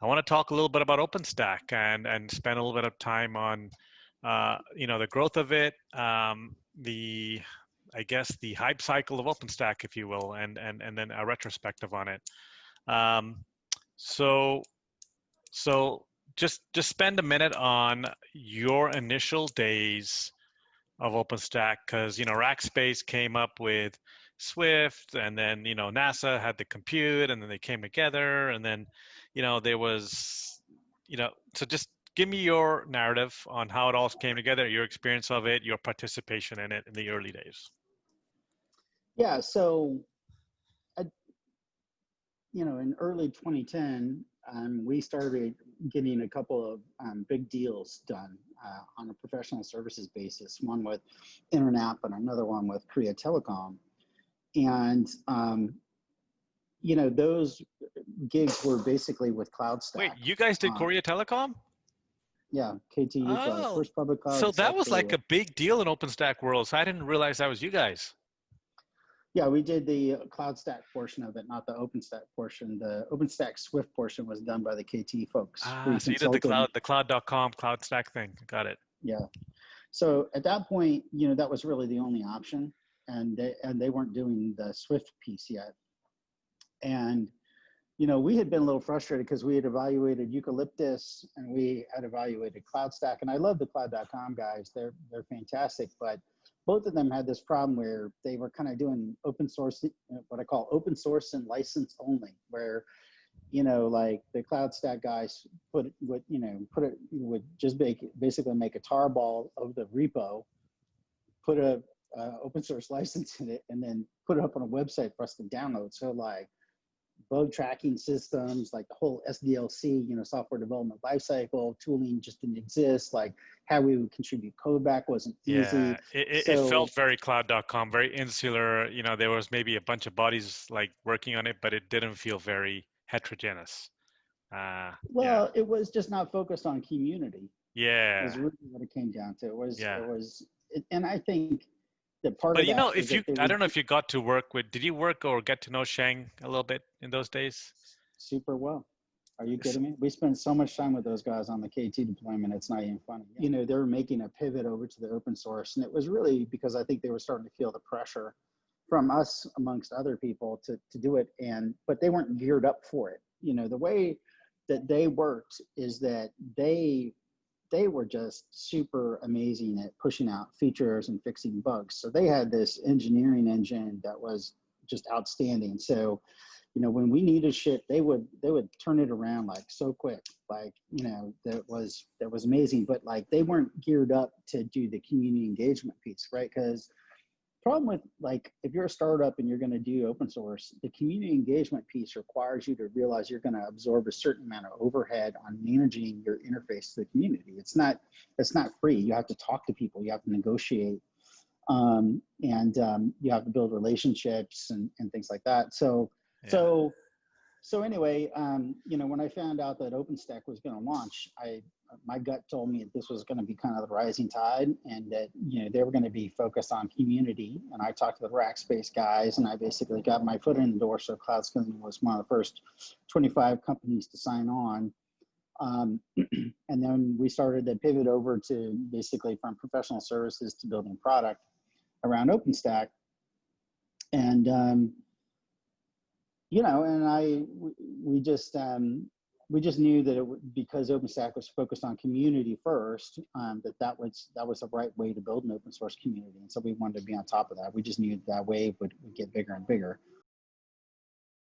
I want to talk a little bit about OpenStack and spend a little bit of time on, the growth of it, I guess the hype cycle of OpenStack, if you will, and then a retrospective on it. Um, so so just spend a minute on your initial days of OpenStack, because Rackspace came up with Swift, and then NASA had the compute, and then they came together, and then there was so just give me your narrative on how it all came together, your experience of it, your participation in it in the early days. Yeah, so in early 2010, we started getting a couple of big deals done on a professional services basis, one with Internet and another one with Korea Telecom. And, those gigs were basically with CloudStack. Wait, you guys did Korea Telecom? Yeah, KTU, first public cloud. So that was like a big deal in OpenStack world. So I didn't realize that was you guys. Yeah, we did the CloudStack portion of it, not the OpenStack portion. The OpenStack Swift portion was done by the KT folks. So you did the cloud.com, CloudStack thing. Got it. Yeah. So at that point, that was really the only option, and they weren't doing the Swift piece yet. And we had been a little frustrated because we had evaluated Eucalyptus and we had evaluated CloudStack, and I love the cloud.com guys. They're fantastic, but both of them had this problem where they were kind of doing open source, what I call open source and license only, where like the CloudStack guys would just basically make a tarball of the repo, put a open source license in it, and then put it up on a website for us to download. So like bug tracking systems, like the whole SDLC, software development lifecycle tooling just didn't exist. Like how we would contribute code back wasn't easy. Yeah, it felt very cloud.com, very insular. There was maybe a bunch of bodies like working on it, but it didn't feel very heterogeneous. Well, it was just not focused on community. Yeah. Is really what it came down to. And I think that part but of that. if you, I don't know if you got to work with, did you work or get to know Sheng a little bit in those days? Super well. Are you kidding me? We spent so much time with those guys on the KT deployment. It's not even funny. They were making a pivot over to the open source, and it was really because I think they were starting to feel the pressure from us amongst other people to do it. But they weren't geared up for it. The way that they worked is that they were just super amazing at pushing out features and fixing bugs. So they had this engineering engine that was just outstanding. So, when we needed shit, they would turn it around like so quick. Like, that was amazing. But like they weren't geared up to do the community engagement piece, right? Because problem with like if you're a startup and you're going to do open source, the community engagement piece requires you to realize you're going to absorb a certain amount of overhead on managing your interface to the community. It's not free. You have to talk to people, you have to negotiate, and you have to build relationships and things like that. So anyway, when I found out that OpenStack was going to launch, my gut told me that this was going to be kind of the rising tide, and that they were going to be focused on community. And I talked to the Rackspace guys, and I basically got my foot in the door. So Cloudcom was one of the first 25 companies to sign on, and then we started to pivot over to basically from professional services to building product around OpenStack, and we just knew that because OpenStack was focused on community first, that was the right way to build an open source community. And so we wanted to be on top of that. We just knew that wave would get bigger and bigger.